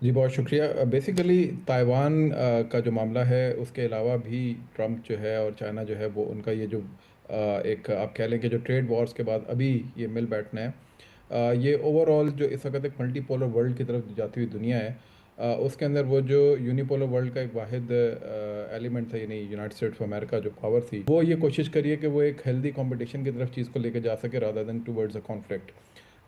जी, बहुत शुक्रिया। Basically Taiwan का जो मामला है उसके अलावा भी ट्रम्प जो है और चाइना जो है वो उनका ये जो एक आप कह लें कि जो ट्रेड वॉर्स के बाद अभी ये मिल बैठना है, ये ओवरऑल जो इस वक्त एक मल्टीपोलर वर्ल्ड की तरफ जाती हुई दुनिया है, उसके अंदर वो जो यूनिपोलर वर्ल्ड का एक वाहिद एलिमेंट था, यानी यूनाइटेड स्टेट्स ऑफ अमेरिका जो पावर थी, वो ये कोशिश करिए कि वो एक हेल्दी कंपटीशन की तरफ चीज़ को लेकर जा सके rather than towards a conflict.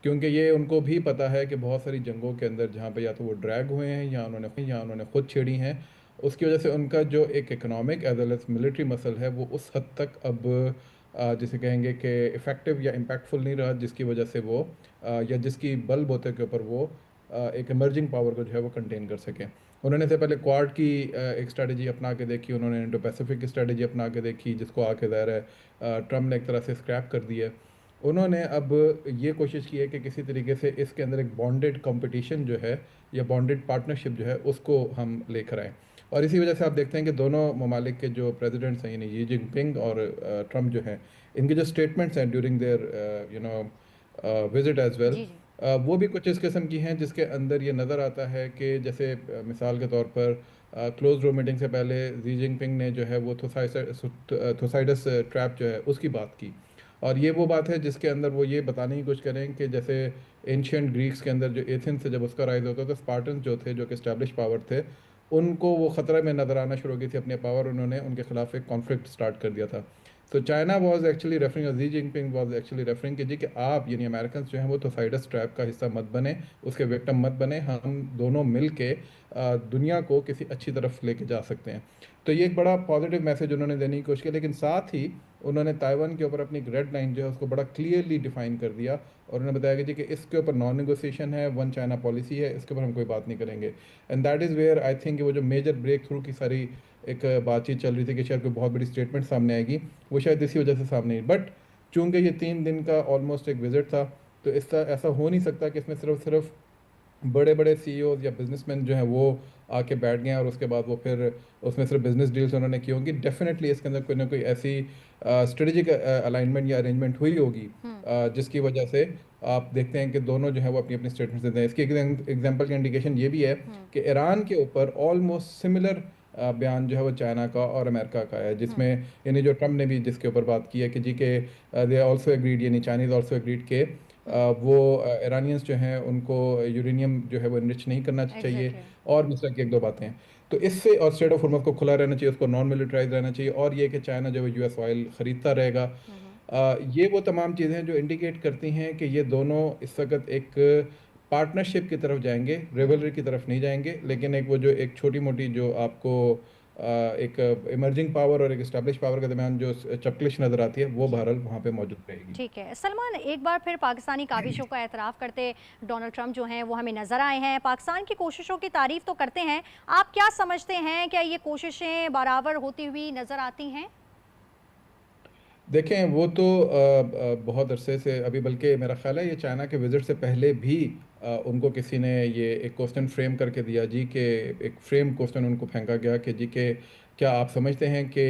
क्योंकि ये उनको भी पता है कि बहुत सारी जंगों के अंदर जहाँ पे या तो वो ड्रैग हुए हैं या उन्होंने खुद छेड़ी हैं, उसकी वजह से उनका जो एक economic as well as military muscle है वो उस हद तक अब जिसे कहेंगे कि इफ़ेक्टिव या इम्पैक्टफुल नहीं रहा, जिसकी वजह से वो या जिसकी बल बोते के ऊपर वो एक इमर्जिंग पावर को जो है वो कंटेन कर सकें। उन्होंने से पहले क्वाड की एक स्ट्रेटजी अपना के देखी, उन्होंने इंडो पैसिफिक की स्ट्रेटजी अपना के देखी, जिसको आके ज़ाहिर है ट्रम्प ने एक तरह से स्क्रैप कर दिया। उन्होंने अब ये कोशिश की है कि किसी तरीके से इसके अंदर एक बॉन्डेड कंपटीशन जो है या बॉन्डेड पार्टनरशिप जो है उसको हम लेकर आएँ। और इसी वजह से आप देखते हैं कि दोनों ममालिक के जो प्रेसिडेंट्स हैं, यानी शी जिनपिंग और ट्रम्प जो हैं, इनके जो स्टेटमेंट्स हैं during their visit as well, जी जी। वो भी कुछ इस किस्म की हैं जिसके अंदर ये नज़र आता है कि जैसे मिसाल के तौर पर क्लोज डोर मीटिंग से पहले जी जिनपिंग ने जो है वो थोसाइडस ट्रैप जो है उसकी बात की। और ये वो बात है जिसके अंदर वो ये बताने की कोशिश करें कि जैसे एंशियंट ग्रीक्स के अंदर जो एथेंस से जब उसका राइज होता तो स्पार्टन्स जो थे, जो कि स्टैब्लिश पावर थे, उनको वो ख़तरा में नज़र आना शुरू हो गई थी अपने पावर, उन्होंने उनके खिलाफ एक कॉन्फ्लिक्ट स्टार्ट कर दिया था। तो China was actually referring, Xi Jinping was actually referring कि जी कि आप यानी अमेरिकन जो हैं वो तो साइडस ट्रैप का हिस्सा मत बने, उसके विक्टिम मत बने, हम दोनों मिल के दुनिया को किसी अच्छी तरफ लेके जा सकते हैं। तो ये एक बड़ा पॉजिटिव मैसेज उन्होंने देने की कोशिश की, लेकिन साथ ही उन्होंने ताइवान के ऊपर अपनी रेड लाइन जो है उसको बड़ा क्लियरली डिफाइन कर दिया, और उन्होंने बताया कि जी कि इसके ऊपर नॉन नेगोशिएशन है, वन चाइना पॉलिसी है, इसके ऊपर हम कोई बात नहीं करेंगे। And that is where I think वो जो मेजर ब्रेक थ्रू की सारी एक बातचीत चल रही थी कि शायद कोई बहुत बड़ी स्टेटमेंट सामने आएगी, वो शायद इसी वजह से सामने आई। बट चूंकि ये 3 दिन का ऑलमोस्ट एक विजिट था, तो इसका ऐसा हो नहीं सकता कि इसमें सिर्फ सिर्फ बड़े बड़े सीईओज या बिजनेसमैन जो हैं वो आके बैठ गए हैं और उसके बाद वो फिर उसमें सिर्फ बिजनेस डील्स उन्होंने की होंगी। डेफिनेटली इसके अंदर कोई ना कोई ऐसी स्ट्रेटेजिक अलाइनमेंट या अरेंजमेंट हुई होगी हम्म। जिसकी वजह से आप देखते हैं कि दोनों जो है वो अपनी अपनी स्टेटमेंट्स देते हैं। इसकी एग्जांपल की इंडिकेशन ये भी है हम्म। कि ईरान के ऊपर ऑलमोस्ट सिमिलर बयान जो है वो चाइना का और अमेरिका का है, हम्म। जिसमें यानी जो ट्रम्प ने भी जिसके ऊपर बात की है कि जी के दे आल्सो एग्रीड, यानी चाइनीज आल्सो एग्रीड के हम्म। वो ईरानियंस जो हैं उनको यूरेनियम जो है वो इनरिच नहीं करना चाहिए, एग्जैक्टली। और भी इस तरह की एक दो बातें हैं। तो इससे और स्ट्रेट ऑफ हॉर्मुज़ को खुला रहना चाहिए, उसको नॉन मिलिटराइज रहना चाहिए, और ये कि चाइना जो है यूएस ऑयल ख़रीदता रहेगा। हम्म। ये वो तमाम चीज़ें हैं जो इंडिकेट करती हैं कि ये दोनों इस वक्त एक पार्टनरशिप की तरफ जाएंगे, हम्म। रेवलरी की तरफ नहीं जाएंगे। लेकिन एक वो जो एक छोटी मोटी जो आपको एक इमर्जिंग पावर और एक इस्टेब्लिश पावर के दरमियान जो चपकलिश नज़र आती है वो जी। बहरहाल वहाँ पे मौजूद रहेगी। ठीक है सलमान, एक बार फिर पाकिस्तानी काविशों का एतराफ़ करते डोनाल्ड ट्रंप जो हैं वो हमें नज़र आए हैं। पाकिस्तान की कोशिशों की तारीफ़ तो करते हैं, आप क्या समझते हैं, क्या ये कोशिशें बराबर होती हुई नज़र आती हैं? देखें, वो तो बहुत अरसे से अभी, बल्कि मेरा ख्याल है ये चाइना के विज़िट से पहले भी उनको किसी ने ये एक क्वेश्चन फ्रेम करके दिया जी के, एक फ्रेम क्वेश्चन उनको फेंका गया कि जी के क्या आप समझते हैं कि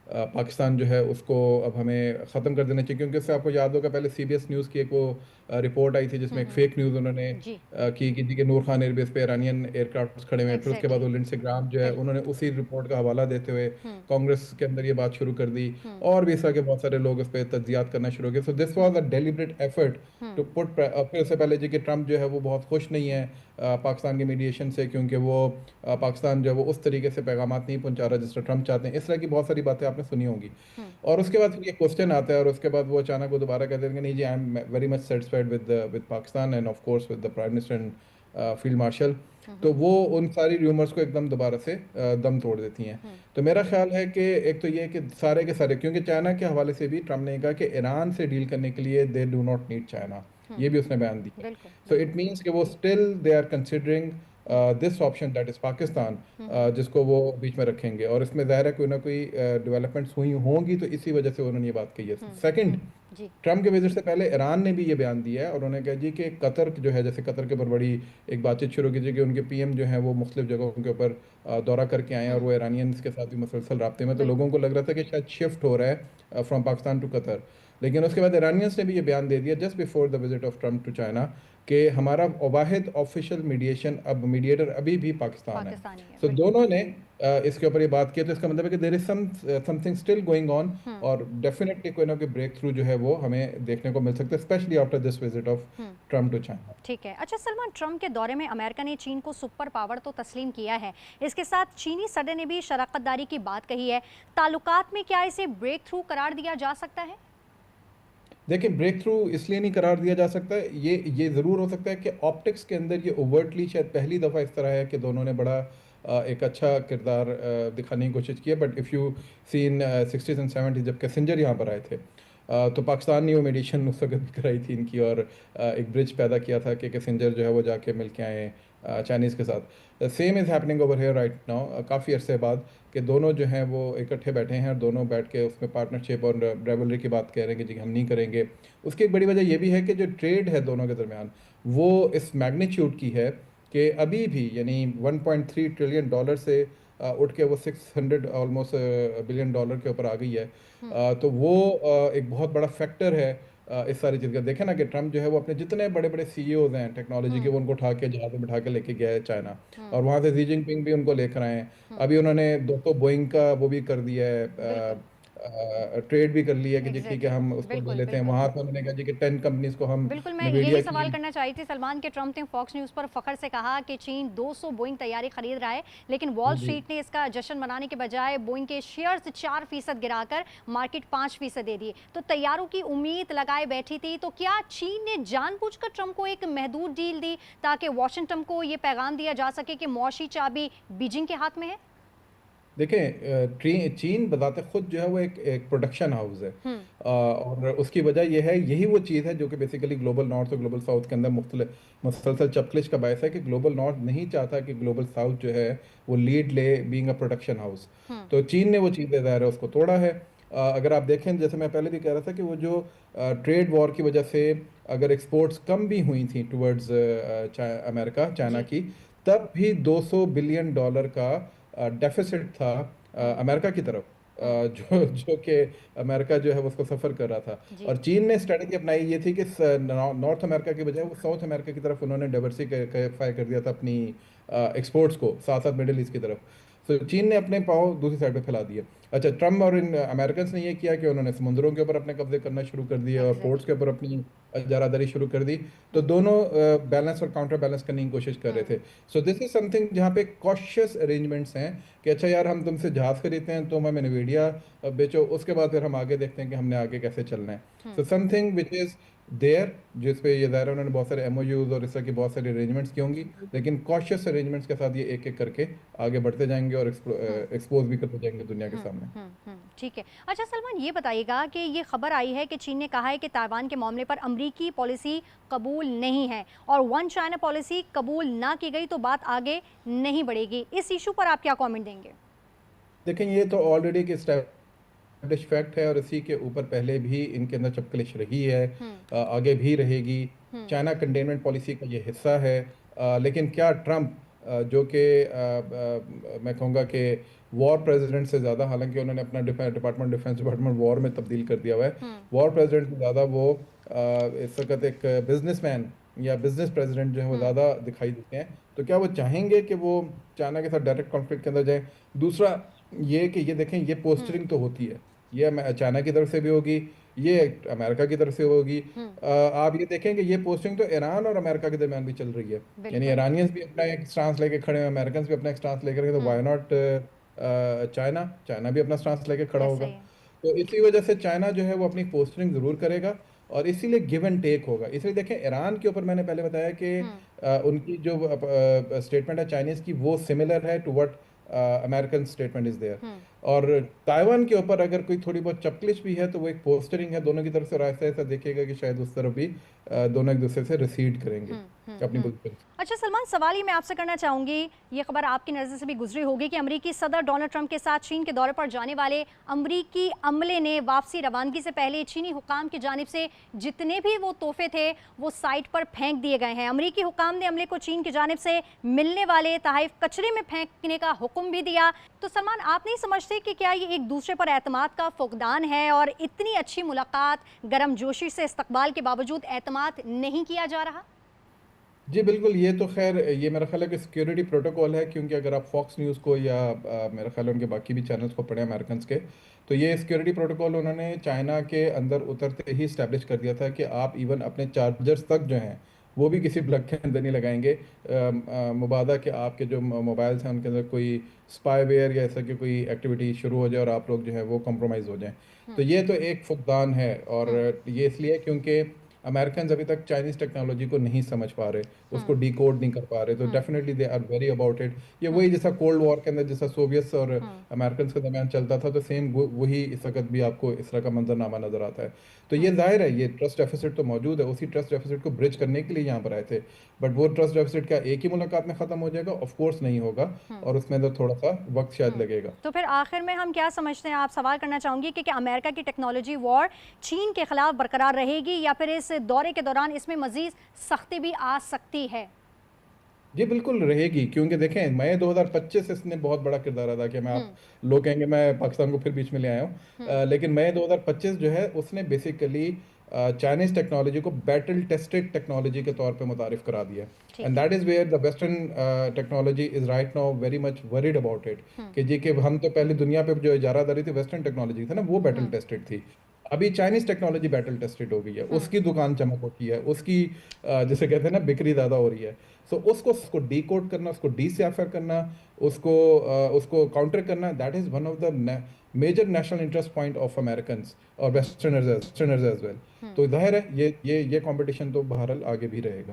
पाकिस्तान जो है उसको अब हमें ख़त्म कर देना चाहिए, क्योंकि उससे आपको याद होगा पहले सीबीएस न्यूज़ की एक वो रिपोर्ट आई थी जिसमें एक फेक न्यूज़ उन्होंने जी। की कि जी के नूर खान एयरबेस पे ईरानियन एयरक्राफ्ट खड़े हुए हैं। फिर उसके बाद एग्जैक्टली। वो लिंडसे ग्राहम जो है बिल्कुल। उन्होंने उसी रिपोर्ट का हवाला देते हुए हम्म। कांग्रेस के अंदर ये बात शुरू कर दी, हम्म। और भी इस तरह के बहुत सारे लोग इस पर तज्जियात करना शुरू हो गए। So this was a deliberate effort to hmm. Put. फिर उससे पहले जी कि ट्रम्प जो है वो बहुत खुश नहीं है पाकिस्तान के मीडिएशन से, क्योंकि वो पाकिस्तान जो है वो उस तरीके से पैगामात नहीं पहुंचा रहा जिस तरह ट्रम्प चाहते हैं। इस तरह की बहुत सारी बातें आपने सुनी होंगी। हम्म। और उसके बाद फिर ये क्वेश्चन आता है, और उसके बाद वो अचानक वो दोबारा कहते हैं कि नहीं जी, I am very much satisfied with Pakistan and of course with the prime minister and field marshal. तो हम्म। वो उन सारी र्यूमर्स को एकदम दोबारा से दम तोड़ देती हैं। हम्म। तो मेरा ख्याल है कि एक तो ये कि सारे के सारे, क्योंकि चाइना के हवाले से भी ट्रम्प ने कहा कि ईरान से डील करने के लिए they do not need China, hmm. ये भी उसने बयान दिया। बिल्कुल सो इट बिल्कुल। मीन्स कि वो still they are considering hmm. This option that is Pakistan, hmm. जिसको वो बीच में रखेंगे, और इसमें ज़ाहिर है कोई ना कोई डेवलपमेंट्स हुई होंगी, तो इसी वजह से उन्होंने ये बात कही है। हम्म। सेकंड, हम्म। जी। ट्रम्प के विजिट से पहले ईरान ने भी ये बयान दिया है, और उन्होंने कहा जी कि कतर जो है, जैसे कतर के ऊपर बड़ी एक बातचीत शुरू की थी कि उनके पीएम जो है वो मुख्तलिफ जगहों के ऊपर दौरा करके आए हैं, और हम्म। वो ईरानियंस के साथ भी मुसलसल राब्ते में, तो बिल्कुल। लोगों को लग रहा था कि शायद शिफ्ट हो रहा है फ्रॉम पाकिस्तान टू कतर। लेकिन उसके बाद ईरानियंस ने भी ये बयान दे दिया just before the visit of Trump to China कि हमारा वाहिद ऑफिशियल मीडिएटर अभी भी पाकिस्तान है। पाकिस्तानी है, तो बिल्कुल। दोनों ने इसके ऊपर ये बात की, तो इसका मतलब है कि there is something still going on, hmm. और डेफिनेटली कोई ना कोई ब्रेक थ्रू जो है वो हमें देखने को मिल सकता है, specially after this visit of hmm. Trump to China. ठीक है। अच्छा सलमान, ट्रंप के दौरे में अमेरिका ने चीन को सुपर पावर तो तस्लीम किया है, इसके साथ चीनी सदर ने भी शराकतदारी की बात कही है। ताल्लुकात में क्या इसे ब्रेक थ्रू करार दिया जा सकता है? देखिए, ब्रेक थ्रू इसलिए नहीं करार दिया जा सकता है, ये ज़रूर हो सकता है कि ऑप्टिक्स के अंदर ये ओवर्टली शायद पहली दफ़ा इस तरह है कि दोनों ने बड़ा एक अच्छा किरदार दिखाने की कोशिश की है। But if you seen 60s and 70s जब कैसेंजर यहाँ पर आए थे, तो पाकिस्तान ने वो मेडिशन उस वक्त भी कराई थी इनकी, और एक ब्रिज पैदा किया था कि कैसेंजर जो है वो जाके मिल के आए चाइनीज़ के साथ। Same is happening over here right now, काफ़ी अरसे बाद, कि दोनों जो हैं वो इकट्ठे बैठे हैं और दोनों बैठ के उसमें पार्टनरशिप और रेवलरी की बात कह रहे हैं कि जी हम नहीं करेंगे। उसकी एक बड़ी वजह ये भी है कि जो ट्रेड है दोनों के दरमियान, वो इस मैग्नीट्यूड की है कि अभी भी यानी 1.3 ट्रिलियन डॉलर से उठ के वो 600 ऑलमोस्ट बिलियन डॉलर के ऊपर आ गई है। हम्म। तो वो एक बहुत बड़ा फैक्टर है इस सारी चीज़ का। देखें ना कि ट्रम्प जो है वो अपने जितने बड़े बड़े सीईओज हैं टेक्नोलॉजी के, हम्म। वो उनको उठा के जहाज में बिठा के लेके गया है चाइना, हम्म। और वहाँ से शी जिनपिंग भी उनको लेकर आए हैं। हम्म। अभी उन्होंने 200 बोइंग का वो भी कर दिया बिल्कुल। है, ट्रेड भी कर लिया कि जी ठीक है एग्जैक्टली। हम उसको ले बिल्कुल लेते हैं। बिल्कुल। वहाँ से उन्होंने कहा जी कि 10 कंपनीज को हम बिल्कुल, मैं नवीडिया यही की। सवाल करना चाह रही थी सलमान के ट्रंप ने फॉक्स न्यूज़ पर फ़ख्र से कहा कि चीन 200 बोइंग तैयारी खरीद रहा है, लेकिन वॉल जी, स्ट्रीट ने इसका जश्न मनाने के बजाय बोइंग के शेयर्स 4% गिराकर मार्केट 5% दे दिए। तो तैयारों की उम्मीद लगाए बैठी थी, तो क्या चीन ने जानबूझकर ट्रंप को एक महदूद डील दी ताकि वाशिंगटन को ये पैगाम दिया जा सके कि मौशी चाबी बीजिंग के हाथ में है? देखें, चीन बताते खुद जो है वो एक प्रोडक्शन हाउस है, हम्म। और उसकी वजह यह है, यही वो चीज़ है जो कि बेसिकली ग्लोबल नॉर्थ और ग्लोबल साउथ के अंदर मुसलसल चपकलिश का बायस है कि ग्लोबल नॉर्थ नहीं चाहता कि ग्लोबल साउथ जो है वो लीड ले बीइंग अ प्रोडक्शन हाउस। हम्म। तो चीन ने वो चीज़ें ज़ाहिर है उसको तोड़ा है। अगर आप देखें, जैसे मैं पहले भी कह रहा था कि वो जो ट्रेड वॉर की वजह से अगर एक्सपोर्ट्स कम भी हुई थी टुवर्ड्स अमेरिका चाइना जी। की, तब भी 200 बिलियन डॉलर का डेफिसिट था हम्म। अमेरिका की तरफ, हम्म। जो जो कि अमेरिका जो है वो उसको सफ़र कर रहा था। जी। और चीन ने स्ट्रेटजी अपनाई ये थी कि नॉर्थ अमेरिका की बजाय वो साउथ अमेरिका की तरफ उन्होंने डाइवर्सिफाई कर दिया था अपनी एक्सपोर्ट्स को, साथ साथ मिडिल ईस्ट की तरफ। तो चीन ने अपने पाँव दूसरी साइड पे फैला दिए। अच्छा, ट्रम्प और इन अमेरिकन ने ये किया कि उन्होंने समुद्रों के ऊपर अपने कब्जे करना शुरू कर दिए और पोर्ट्स के एग्जैक्टली। ऊपर अपनी इजारादारी शुरू कर दी। तो हम्म। दोनों बैलेंस और काउंटर बैलेंस करने की कोशिश कर रहे हम्म। थे। सो दिस इज समथिंग जहाँ पे कॉशियस अरेंजमेंट्स हैं कि अच्छा यार हम तुमसे जहाज़ खरीदते हैं, तुम हमें नवीडिया बेचो, उसके बाद फिर हम आगे देखते हैं कि हमने आगे कैसे चलना है। सो हम्म। समथिंग विच इज़ देयर, जिस पे ये ज़ाहिर है उन्होंने बहुत सारे एमओयूज और इस तरह की बहुत सारी अरेंजमेंट्स की होंगी, लेकिन कॉशियस अरेंजमेंट्स के साथ ये एक एक करके आगे बढ़ते जाएंगे और हम्म। एक्सपोज भी करते जाएंगे दुनिया के सामने। ठीक है। अच्छा सलमान, ये बताइएगा कि ये खबर आई है कि चीन ने कहा है कि ताइवान के मामले पर अमरीकी पॉलिसी कबूल नहीं है, और वन चाइना पॉलिसी कबूल ना की गई तो बात आगे नहीं बढ़ेगी। इस इशू पर आप क्या कमेंट देंगे? देखें, ये तो ऑलरेडी एक एस्टैब्लिश फैक्ट है, और इसी के ऊपर पहले भी इनके अंदर चपकलिश रही है, हम्म। आगे भी रहेगी। हम्म। चाइना कंटेनमेंट पॉलिसी का ये हिस्सा है। लेकिन क्या ट्रम्प, जो कि मैं कहूँगा कि वॉर प्रेसिडेंट से ज़्यादा, हालांकि उन्होंने अपना डिफेंस डिपार्टमेंट वॉर में तब्दील कर दिया हुआ है, हम्म। वॉर प्रेसिडेंट से ज़्यादा वो इस वक्त एक बिजनेसमैन या बिजनेस प्रेसिडेंट जो है वो हम्म। ज़्यादा दिखाई देते हैं। तो क्या वो चाहेंगे कि वो चाइना के साथ डायरेक्ट कॉन्फ्लिक्ट के अंदर जाए? दूसरा ये कि ये देखें, ये हम्म। पोस्टरिंग तो होती है, ये चाइना की तरफ से भी होगी, ये अमेरिका की तरफ से होगी। हम्म। आप ये देखें कि ये पोस्टिंग तो ईरान और अमेरिका के दरमियान भी चल रही है। यानी बिल्कुल। ईरानियंस भी अपना एक स्टांस लेके खड़े हैं, अमेरिकन भी अपना एक स्टांस लेकर, तो हम्म। वाई नॉट चाइना, चाइना भी अपना स्टांस लेके खड़ा ऐसे होगा। ही है। तो इसी वजह से चाइना जो है वो अपनी पोस्टरिंग ज़रूर करेगा, और इसीलिए गिव एंड टेक होगा। इसलिए देखें, ईरान के ऊपर मैंने पहले बताया कि हम्म। उनकी जो स्टेटमेंट है चाइनीज़ की, वो सिमिलर है to what American statement is there. Hmm. और ताइवान के ऊपर अगर कोई थोड़ी बहुत चपकलिश भी है तो वो एक पोस्टरिंग है दोनों की तरफ से, और ऐसा ऐसा देखिएगा कि शायद उस तरफ भी दोनों एक दूसरे से रिसीड करेंगे अपनी पोजीशन। अच्छा सलमान, सवाल ही मैं आपसे करना चाहूँगी, ये खबर आपकी नज़र से भी गुजरी होगी कि अमेरिकी सदर डोनाल्ड ट्रंप के साथ चीन के दौरे पर जाने वाले अमेरिकी अमले ने वापसी रवानगी से पहले चीनी हुकाम की जानिब से जितने भी वो तोहफे थे वो साइट पर फेंक दिए गए हैं। अमेरिकी हुकाम ने अमले को चीन की जानिब से मिलने वाले तोहफे कचरे में फेंकने का हुक्म भी दिया। तो सलमान, आप नहीं समझते कि क्या ये एक दूसरे पर एतमाद का फुकदान है, और इतनी अच्छी मुलाकात गर्मजोशी से इस्तकबाल के बावजूद एतमाद नहीं किया जा रहा? जी बिल्कुल, ये तो खैर ये मेरा ख्याल है कि सिक्योरिटी प्रोटोकॉल है, क्योंकि अगर आप फॉक्स न्यूज़ को या मेरा ख्याल है उनके बाकी भी चैनल्स को पढ़ें अमेरिकन के, तो ये सिक्योरिटी प्रोटोकॉल उन्होंने चाइना के अंदर उतरते ही स्टैब्लिश कर दिया था कि आप इवन अपने चार्जर्स तक जो हैं वो भी किसी प्लग के अंदर नहीं लगाएंगे, मुबादा कि आपके जो मोबाइल्स हैं उनके अंदर कोई स्पाईवेयर या ऐसा कि कोई एक्टिविटी शुरू हो जाए और आप लोग जो है वो कॉम्प्रोमाइज़ हो जाएं। तो हम्म। ये तो एक फुकदान है, और हम्म। ये इसलिए क्योंकि अमेरिकन अभी तक चाइनीज टेक्नोलॉजी को नहीं समझ पा रहे, उसको हम्म। डिकोड नहीं कर पा रहे, तो hmm. Definitely they are very about it. ये हम्म। वही जैसा कोल्ड वॉर के अंदर जैसा सोवियट्स और हम्म। अमेरिकन के दरमियान चलता था, तो सेम वही इस वक्त भी आपको इस तरह का मंजरनामा नजर आता है। तो ये हम्म। जाहिर है ये ट्रस्ट डेफिसिट तो मौजूद है, उसी ट्रस्ट डेफिसिट को ब्रिज करने के लिए यहाँ पर आए थे। बट वो ट्रस्ट डेफिसिट क्या एक ही मुलाकात में ख़त्म हो जाएगा? ऑफ कोर्स नहीं होगा, हम्म। और उसमें अंदर थोड़ा सा वक्त शायद हम्म। लगेगा। तो फिर आखिर में हम क्या समझते हैं, आप सवाल करना चाहूंगी कि क्या अमेरिका की टेक्नोलॉजी वॉर चीन के खिलाफ बरकरार रहेगी या फिर इस दौरे के दौरान इसमें मजीद सख्ती भी आ सकती है? जी बिल्कुल रहेगी, क्योंकि देखें मई 2025 इसने बहुत बड़ा किरदार अदा किया। मैं आप हम्म। लोग कहेंगे मैं पाकिस्तान को फिर बीच में ले आया हूँ, हम्म। लेकिन मई 2025 जो है उसने बेसिकली चाइनीज टेक्नोलॉजी को बैटल टेस्टेड टेक्नोलॉजी के तौर पे मुतारिफ करा दिया। एंड ठीक है। That is where the western technology is right now very much worried about it, hmm. कि जी कि हम तो पहले दुनिया पे जो इजारादारी थी वेस्टर्न टेक्नोलॉजी थी ना, वो बैटल हम्म। टेस्टेड थी। अभी चाइनीज टेक्नोलॉजी बैटल टेस्टेड हो गई है, हम्म। उसकी दुकान चमक उठी है, उसकी जिसे कहते हैं ना बिक्री ज़्यादा हो रही है। सो उसको डीकोड करना, उसको डिसैफर करना, उसको काउंटर करना, that is one of the major national interest point of American और hmm. Westerners as well. Hmm. तो जाहिर है ये कंपटीशन तो बहरहाल आगे भी रहेगा।